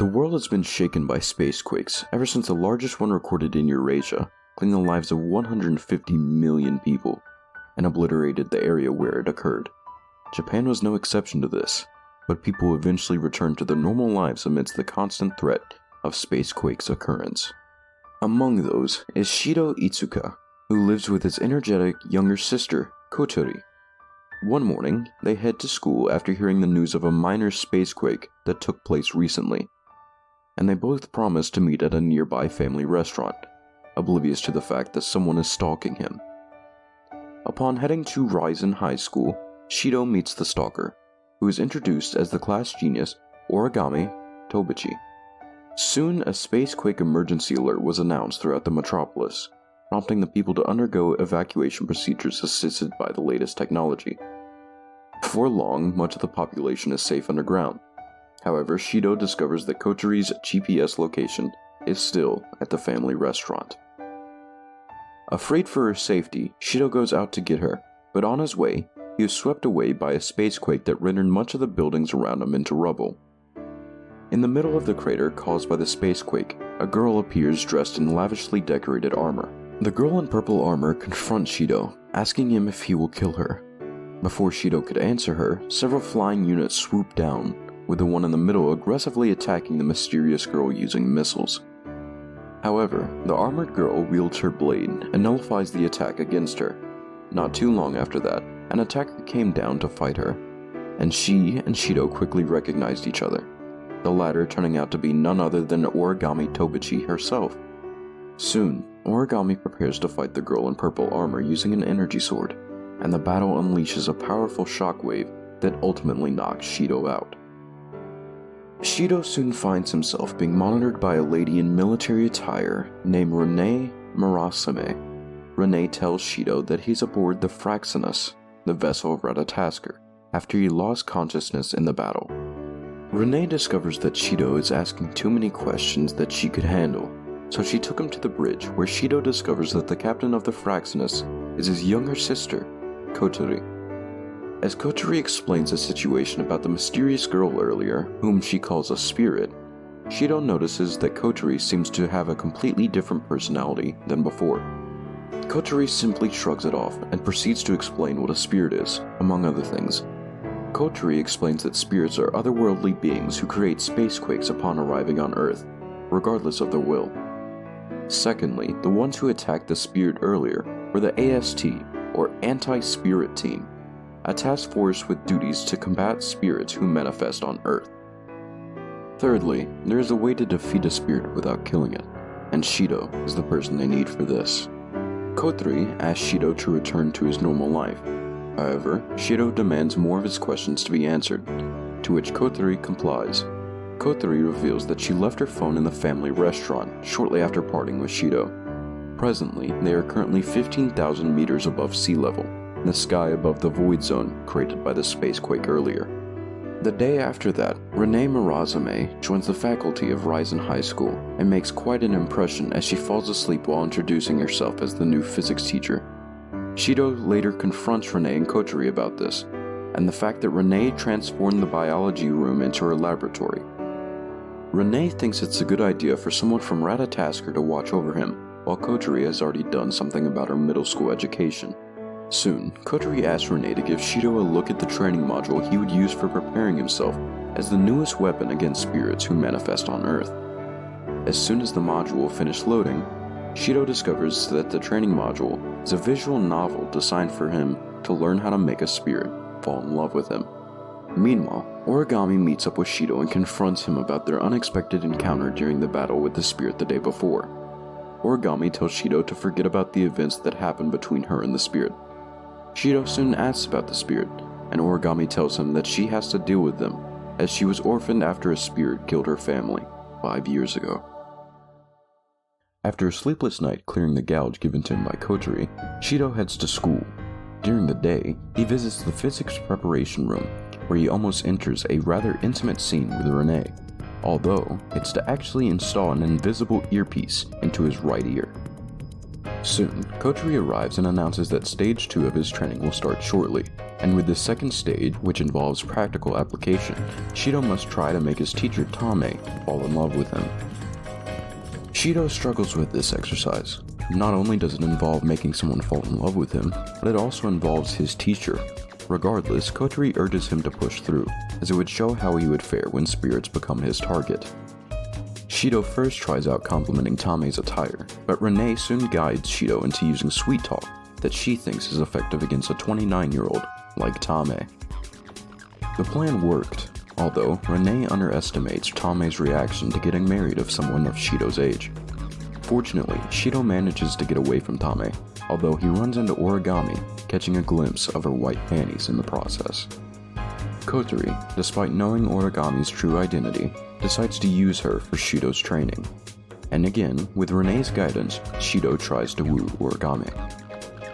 The world has been shaken by space quakes ever since the largest one recorded in Eurasia claimed the lives of 150 million people and obliterated the area where it occurred. Japan was no exception to this, but people eventually returned to their normal lives amidst the constant threat of space quakes' occurrence. Among those is Shido Itsuka, who lives with his energetic younger sister, Kotori. One morning, they head to school after hearing the news of a minor spacequake that took place recently, and they both promise to meet at a nearby family restaurant, oblivious to the fact that someone is stalking him. Upon heading to Risen High School, Shido meets the stalker, who is introduced as the class genius Origami Tobichi. Soon, a spacequake emergency alert was announced throughout the metropolis, prompting the people to undergo evacuation procedures assisted by the latest technology. Before long, much of the population is safe underground. However, Shido discovers that Kotori's GPS location is still at the family restaurant. Afraid for her safety, Shido goes out to get her, but on his way, he is swept away by a spacequake that rendered much of the buildings around him into rubble. In the middle of the crater caused by the spacequake, a girl appears dressed in lavishly decorated armor. The girl in purple armor confronts Shido, asking him if he will kill her. Before Shido could answer her, several flying units swoop down, with the one in the middle aggressively attacking the mysterious girl using missiles. However, the armored girl wields her blade and nullifies the attack against her. Not too long after that, an attacker came down to fight her, and she and Shido quickly recognized each other, the latter turning out to be none other than Origami Tobichi herself. Soon, Origami prepares to fight the girl in purple armor using an energy sword, and the battle unleashes a powerful shockwave that ultimately knocks Shido out. Shido soon finds himself being monitored by a lady in military attire named Renee Murasame. Renee tells Shido that he's aboard the Fraxinus, the vessel of Ratatasker, after he lost consciousness in the battle. Renee discovers that Shido is asking too many questions that she could handle, so she took him to the bridge where Shido discovers that the captain of the Fraxinus is his younger sister, Kotori. As Kotori explains the situation about the mysterious girl earlier, whom she calls a spirit, Shido notices that Kotori seems to have a completely different personality than before. Kotori simply shrugs it off and proceeds to explain what a spirit is, among other things. Kotori explains that spirits are otherworldly beings who create spacequakes upon arriving on Earth, regardless of their will. Secondly, the ones who attacked the spirit earlier were the AST, or Anti-Spirit Team, a task force with duties to combat spirits who manifest on Earth. Thirdly, there is a way to defeat a spirit without killing it, and Shido is the person they need for this. Kotori asks Shido to return to his normal life. However, Shido demands more of his questions to be answered, to which Kotori complies. Kotori reveals that she left her phone in the family restaurant shortly after parting with Shido. Presently, they are currently 15,000 meters above sea level, in the sky above the void zone created by the spacequake earlier. The day after that, Renee Murasame joins the faculty of Risen High School and makes quite an impression as she falls asleep while introducing herself as the new physics teacher. Shido later confronts Renee and Kotori about this, and the fact that Renee transformed the biology room into her laboratory. Renee thinks it's a good idea for someone from Ratatasker to watch over him, while Kotori has already done something about her middle school education. Soon, Kotori asks Renee to give Shido a look at the training module he would use for preparing himself as the newest weapon against spirits who manifest on Earth. As soon as the module finished loading, Shido discovers that the training module is a visual novel designed for him to learn how to make a spirit fall in love with him. Meanwhile, Origami meets up with Shido and confronts him about their unexpected encounter during the battle with the spirit the day before. Origami tells Shido to forget about the events that happened between her and the spirit. Shido soon asks about the spirit, and Origami tells him that she has to deal with them, as she was orphaned after a spirit killed her family 5 years ago. After a sleepless night clearing the gouge given to him by Kotori, Shido heads to school. During the day, he visits the physics preparation room, where he almost enters a rather intimate scene with Renee, although it's to actually install an invisible earpiece into his right ear. Soon, Kotori arrives and announces that stage 2 of his training will start shortly, And with the second stage, which involves practical application, Shido must try to make his teacher Tame fall in love with him. Shido struggles with this exercise. Not only does it involve making someone fall in love with him, but it also involves his teacher. Regardless, Kotori urges him to push through, as it would show how he would fare when spirits become his target. Shido first tries out complimenting Tame's attire, but Renee soon guides Shido into using sweet talk that she thinks is effective against a 29-year-old like Tame. The plan worked, although Renee underestimates Tame's reaction to getting married of someone of Shido's age. Fortunately, Shido manages to get away from Tame, although he runs into Origami, catching a glimpse of her white panties in the process. Kotori, despite knowing Origami's true identity, decides to use her for Shido's training. And again, with Renee's guidance, Shido tries to woo Origami.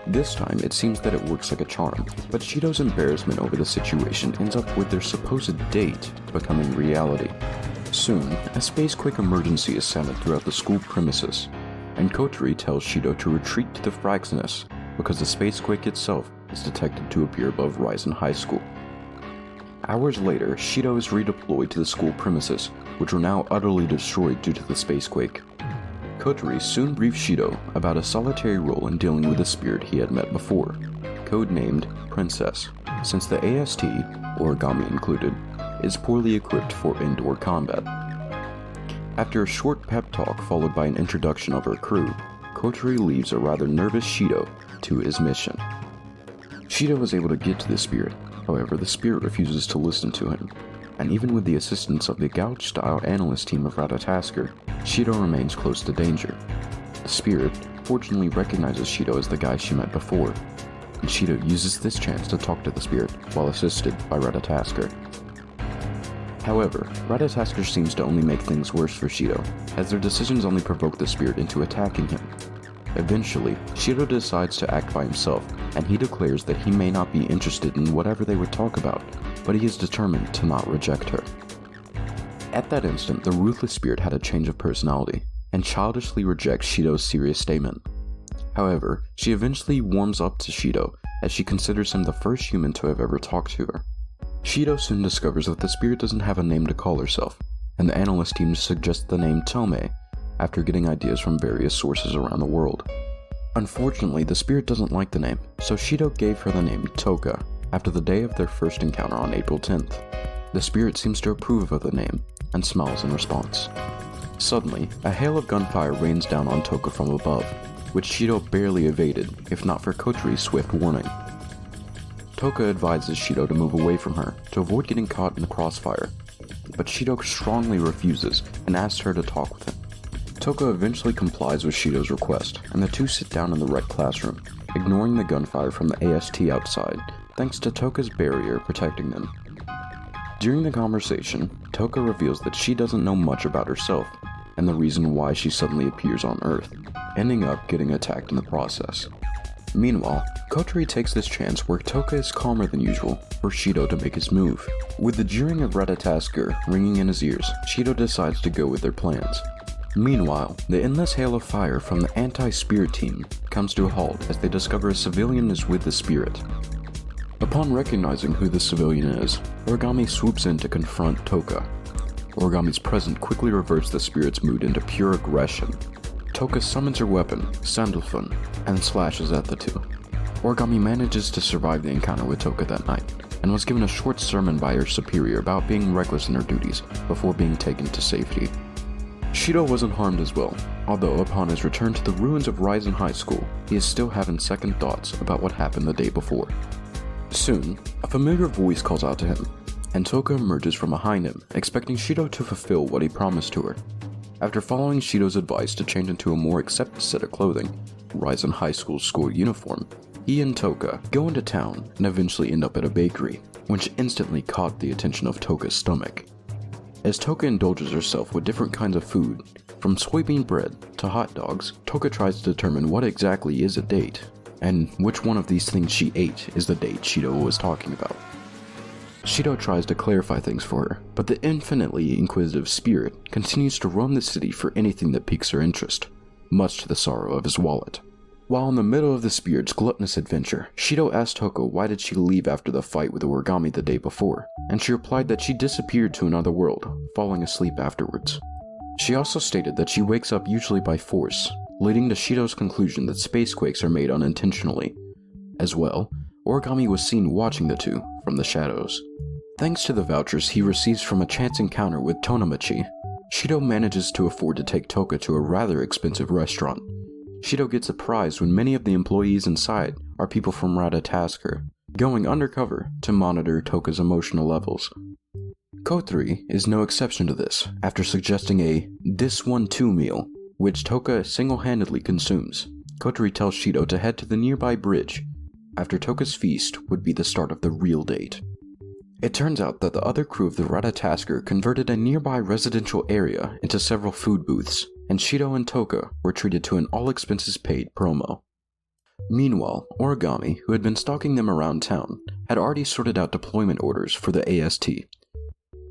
This time, it seems that it works like a charm, but Shido's embarrassment over the situation ends up with their supposed date becoming reality. Soon, a spacequake emergency is sounded throughout the school premises, and Kotori tells Shido to retreat to the frag's nest because the spacequake itself is detected to appear above Risen High School. Hours later, Shido is redeployed to the school premises, which were now utterly destroyed due to the spacequake. Kotori soon briefs Shido about a solitary role in dealing with a spirit he had met before, codenamed Princess, since the AST, Origami included, is poorly equipped for indoor combat. After a short pep talk followed by an introduction of her crew, Kotori leaves a rather nervous Shido to his mission. Shido is able to get to the spirit, however the spirit refuses to listen to him, and even with the assistance of the Gouge-style analyst team of Ratatasker, Shido remains close to danger. The spirit fortunately recognizes Shido as the guy she met before, and Shido uses this chance to talk to the spirit while assisted by Ratatasker. However, Ratatasker seems to only make things worse for Shido, as their decisions only provoke the spirit into attacking him. Eventually, Shido decides to act by himself, and he declares that he may not be interested in whatever they would talk about, but he is determined to not reject her. At that instant, the ruthless spirit had a change of personality, and childishly rejects Shido's serious statement. However, she eventually warms up to Shido, as she considers him the first human to have ever talked to her. Shido soon discovers that the spirit doesn't have a name to call herself, and the analyst team suggests the name Tome, after getting ideas from various sources around the world. Unfortunately, the spirit doesn't like the name, so Shido gave her the name Toka, after the day of their first encounter on April 10th. The spirit seems to approve of the name, and smiles in response. Suddenly, a hail of gunfire rains down on Toka from above, which Shido barely evaded, if not for Kotori's swift warning. Toka advises Shido to move away from her, to avoid getting caught in the crossfire, but Shido strongly refuses and asks her to talk with him. Toka eventually complies with Shido's request, and the two sit down in the rec classroom, ignoring the gunfire from the AST outside, thanks to Toka's barrier protecting them. During the conversation, Toka reveals that she doesn't know much about herself, and the reason why she suddenly appears on Earth, ending up getting attacked in the process. Meanwhile, Kotori takes this chance where Toka is calmer than usual for Shido to make his move. With the jeering of Ratatasker ringing in his ears, Shido decides to go with their plans. Meanwhile, the endless hail of fire from the anti-spirit team comes to a halt as they discover a civilian is with the spirit. Upon recognizing who the civilian is, Origami swoops in to confront Toka. Origami's presence quickly reverts the spirit's mood into pure aggression. Toka summons her weapon, Sandalphon, and slashes at the two. Origami manages to survive the encounter with Toka that night, and was given a short sermon by her superior about being reckless in her duties before being taken to safety. Shido wasn't harmed as well, although upon his return to the ruins of Risen High School, he is still having second thoughts about what happened the day before. Soon, a familiar voice calls out to him, and Toka emerges from behind him, expecting Shido to fulfill what he promised to her. After following Shido's advice to change into a more accepted set of clothing, Risen High School's school uniform, he and Toka go into town and eventually end up at a bakery, which instantly caught the attention of Toka's stomach. As Toka indulges herself with different kinds of food, from soybean bread to hot dogs, Toka tries to determine what exactly is a date, and which one of these things she ate is the date Shido was talking about. Shido tries to clarify things for her, but the infinitely inquisitive spirit continues to roam the city for anything that piques her interest, much to the sorrow of his wallet. While in the middle of the spirit's gluttonous adventure, Shido asked Toko why did she leave after the fight with Origami the day before, and she replied that she disappeared to another world, falling asleep afterwards. She also stated that she wakes up usually by force, leading to Shido's conclusion that spacequakes are made unintentionally. As well, Origami was seen watching the two from the shadows. Thanks to the vouchers he receives from a chance encounter with Tonamachi, Shido manages to afford to take Toka to a rather expensive restaurant. Shido gets surprised when many of the employees inside are people from Ratatasker, going undercover to monitor Toka's emotional levels. Kotori is no exception to this, after suggesting a "this one too" meal, which Toka single-handedly consumes. Kotori tells Shido to head to the nearby bridge, after Toka's feast would be the start of the real date. It turns out that the other crew of the Ratatasker converted a nearby residential area into several food booths, and Shido and Toka were treated to an all-expenses-paid promo. Meanwhile, Origami, who had been stalking them around town, had already sorted out deployment orders for the AST.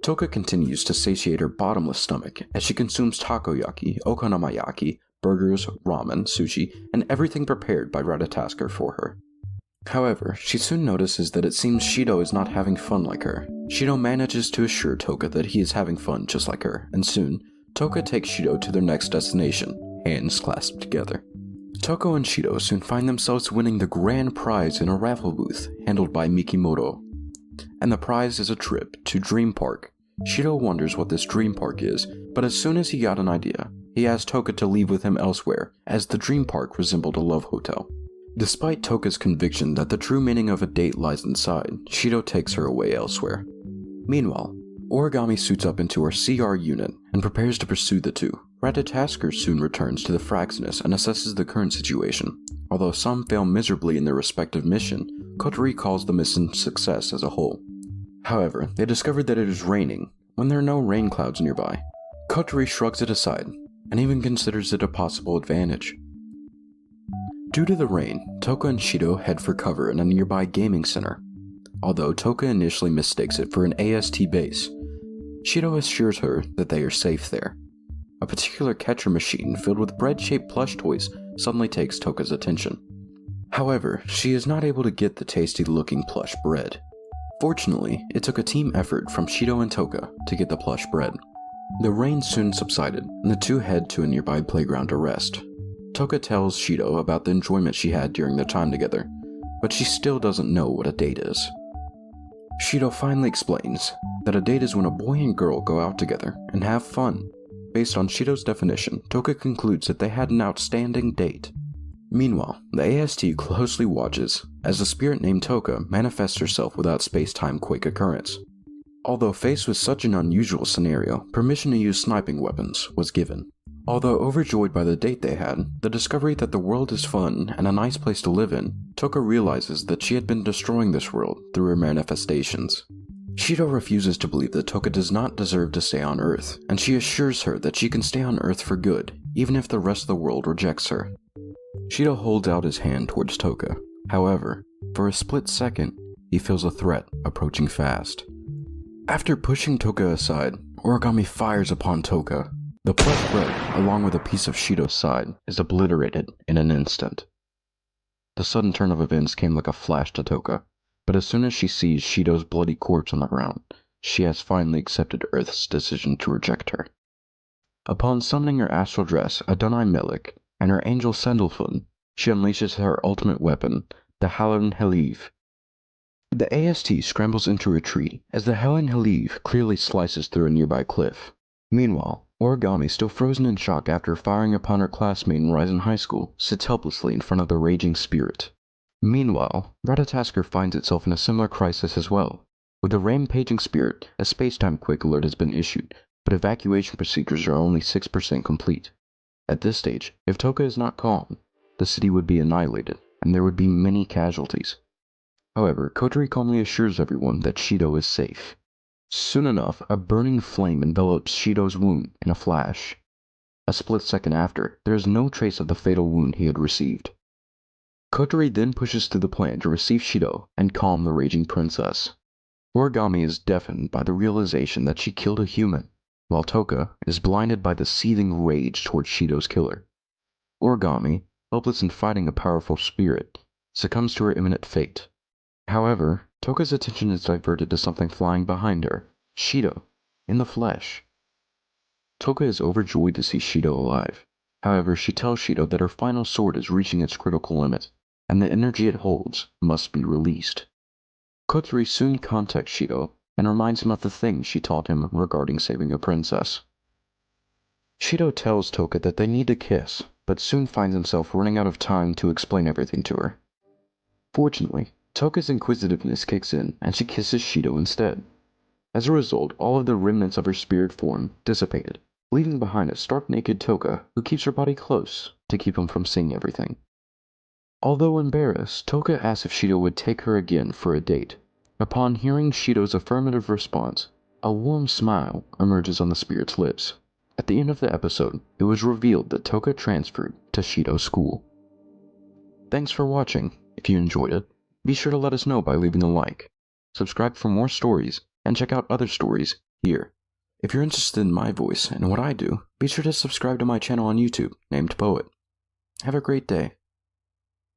Toka continues to satiate her bottomless stomach as she consumes takoyaki, okonomiyaki, burgers, ramen, sushi, and everything prepared by Ratatasker for her. However, she soon notices that it seems Shido is not having fun like her. Shido manages to assure Toka that he is having fun just like her, and soon, Toka takes Shido to their next destination, hands clasped together. Toko and Shido soon find themselves winning the grand prize in a raffle booth handled by Mikimoto. And the prize is a trip to Dream Park. Shido wonders what this Dream Park is, but as soon as he got an idea, he asked Toka to leave with him elsewhere, as the Dream Park resembled a love hotel. Despite Toka's conviction that the true meaning of a date lies inside, Shido takes her away elsewhere. Meanwhile, Origami suits up into her CR unit and prepares to pursue the two. Ratatasker soon returns to the Fraxinus and assesses the current situation. Although some fail miserably in their respective mission, Kotori calls the mission success as a whole. However, they discover that it is raining when there are no rain clouds nearby. Kotori shrugs it aside and even considers it a possible advantage. Due to the rain, Toka and Shido head for cover in a nearby gaming center. Although Toka initially mistakes it for an AST base, Shido assures her that they are safe there. A particular catcher machine filled with bread-shaped plush toys suddenly takes Toka's attention. However, she is not able to get the tasty-looking plush bread. Fortunately, it took a team effort from Shido and Toka to get the plush bread. The rain soon subsided, and the two head to a nearby playground to rest. Toka tells Shido about the enjoyment she had during their time together, but she still doesn't know what a date is. Shido finally explains that a date is when a boy and girl go out together and have fun. Based on Shido's definition, Toka concludes that they had an outstanding date. Meanwhile, the AST closely watches as a spirit named Toka manifests herself without space-time quake occurrence. Although faced with such an unusual scenario, permission to use sniping weapons was given. Although overjoyed by the date they had, the discovery that the world is fun and a nice place to live in, Toka realizes that she had been destroying this world through her manifestations. Shido refuses to believe that Toka does not deserve to stay on Earth, and she assures her that she can stay on Earth for good, even if the rest of the world rejects her. Shido holds out his hand towards Toka. However, for a split second, he feels a threat approaching fast. After pushing Toka aside, Origami fires upon Toka. The plush bread, along with a piece of Shido's side, is obliterated in an instant. The sudden turn of events came like a flash to Toka, but as soon as she sees Shido's bloody corpse on the ground, she has finally accepted Earth's decision to reject her. Upon summoning her astral dress, Adonai Melech, and her angel Sandalphon, she unleashes her ultimate weapon, the Helen Heliv. The AST scrambles into retreat as the Helen Heliv clearly slices through a nearby cliff. Meanwhile, Origami, still frozen in shock after firing upon her classmate in Ryzen High School, sits helplessly in front of the raging spirit. Meanwhile, Ratatasker finds itself in a similar crisis as well. With the rampaging spirit, a space-time quake alert has been issued, but evacuation procedures are only 6% complete. At this stage, if Toka is not calm, the city would be annihilated, and there would be many casualties. However, Kotori calmly assures everyone that Shido is safe. Soon enough, a burning flame envelops Shido's wound in a flash. A split second after, there is no trace of the fatal wound he had received. Kotori then pushes through the plan to receive Shido and calm the raging princess. Origami is deafened by the realization that she killed a human, while Toka is blinded by the seething rage towards Shido's killer. Origami, helpless in fighting a powerful spirit, succumbs to her imminent fate. However, Toka's attention is diverted to something flying behind her, Shido, in the flesh. Toka is overjoyed to see Shido alive. However, she tells Shido that her final sword is reaching its critical limit, and the energy it holds must be released. Kotori soon contacts Shido and reminds him of the things she taught him regarding saving a princess. Shido tells Toka that they need to kiss, but soon finds himself running out of time to explain everything to her. Fortunately, Toka's inquisitiveness kicks in and she kisses Shido instead. As a result, all of the remnants of her spirit form dissipated, leaving behind a stark naked Toka who keeps her body close to keep him from seeing everything. Although embarrassed, Toka asks if Shido would take her again for a date. Upon hearing Shido's affirmative response, a warm smile emerges on the spirit's lips. At the end of the episode, it was revealed that Toka transferred to Shido's school. Thanks for watching. If you enjoyed it, be sure to let us know by leaving a like. Subscribe for more stories, and check out other stories here. If you're interested in my voice and what I do, be sure to subscribe to my channel on YouTube named Poett. Have a great day.